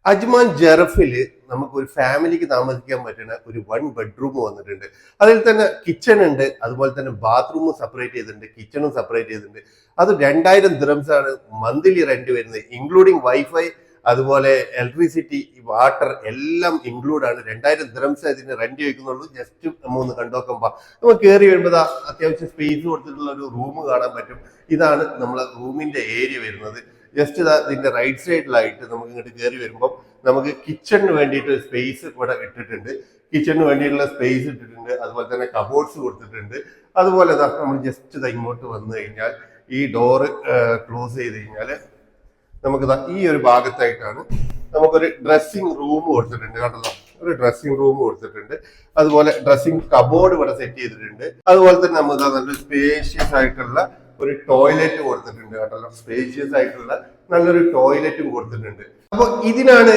Ajman ജറഫില് നമുക്ക് ഒരു ഫാമിലിക്ക് താമസിക്കാൻ പറ്റുന്ന ഒരു 1 ബെഡ്റൂം വന്നിട്ടുണ്ട്. അതിൽ തന്നെ കിച്ചൺ ഉണ്ട്, അതുപോലെ തന്നെ ബാത്റൂമും സെപ്പറേറ്റ് ചെയ്തിട്ടുണ്ട്, കിച്ചണും സെപ്പറേറ്റ് ചെയ്തിട്ടുണ്ട്. അത് 2000 ദിറംസ് ആണ് മന്ത്ലി റെന്റ് വരുന്നത്, ഇൻക്ലൂഡിങ് വൈഫൈ, അതുപോലെ ഇലക്ട്രിസിറ്റി, വാട്ടർ എല്ലാം ഇൻക്ലൂഡ് ആണ്. 2000 ദിറംസ് ഇതിന് റെന്റ് വയ്ക്കുന്നുള്ളൂ. ജസ്റ്റ് ഒന്ന് കണ്ടോക്കുമ്പോ നമുക്ക് കയറി വരുമ്പോൾ അത്യാവശ്യം സ്പേസ് കൊടുത്തിട്ടുള്ള ഒരു റൂം കാണാൻ പറ്റും. ഇതാണ് നമ്മളെ റൂമിന്റെ ഏരിയ വരുന്നത്. ജസ്റ്റ് ഇതിന്റെ റൈറ്റ് സൈഡിലായിട്ട് നമുക്ക് ഇങ്ങോട്ട് കയറി വരുമ്പോൾ നമുക്ക് കിച്ചണിന് വേണ്ടിയിട്ട് സ്പേസ് ഇവിടെ ഇട്ടിട്ടുണ്ട്. കിച്ചണിന് വേണ്ടിയിട്ടുള്ള സ്പേസ് ഇട്ടിട്ടുണ്ട്, അതുപോലെ തന്നെ കബോർഡ്സ് കൊടുത്തിട്ടുണ്ട്. അതുപോലെ നമ്മൾ ജസ്റ്റ് ഇങ്ങോട്ട് വന്നു കഴിഞ്ഞാൽ ഈ ഡോറ് ക്ലോസ് ചെയ്ത് കഴിഞ്ഞാൽ നമുക്ക് ഈ ഒരു ഭാഗത്തായിട്ടാണ് നമുക്കൊരു ഡ്രസ്സിംഗ് റൂം കൊടുത്തിട്ടുണ്ട്. കണ്ടല്ലോ, ഒരു ഡ്രസ്സിംഗ് റൂം കൊടുത്തിട്ടുണ്ട്. അതുപോലെ ഡ്രസ്സിംഗ് കബോർഡ് ഇവിടെ സെറ്റ് ചെയ്തിട്ടുണ്ട്. അതുപോലെ തന്നെ നമുക്ക് നല്ലൊരു സ്പേഷ്യസ് ആയിട്ടുള്ള ഒരു ടോയ്ലറ്റ് കൊടുത്തിട്ടുണ്ട്. കേട്ടല്ലോ, സ്പേഷ്യസ് ആയിട്ടുള്ള നല്ലൊരു ടോയ്ലറ്റും കൊടുത്തിട്ടുണ്ട്. അപ്പൊ ഇതിനാണ്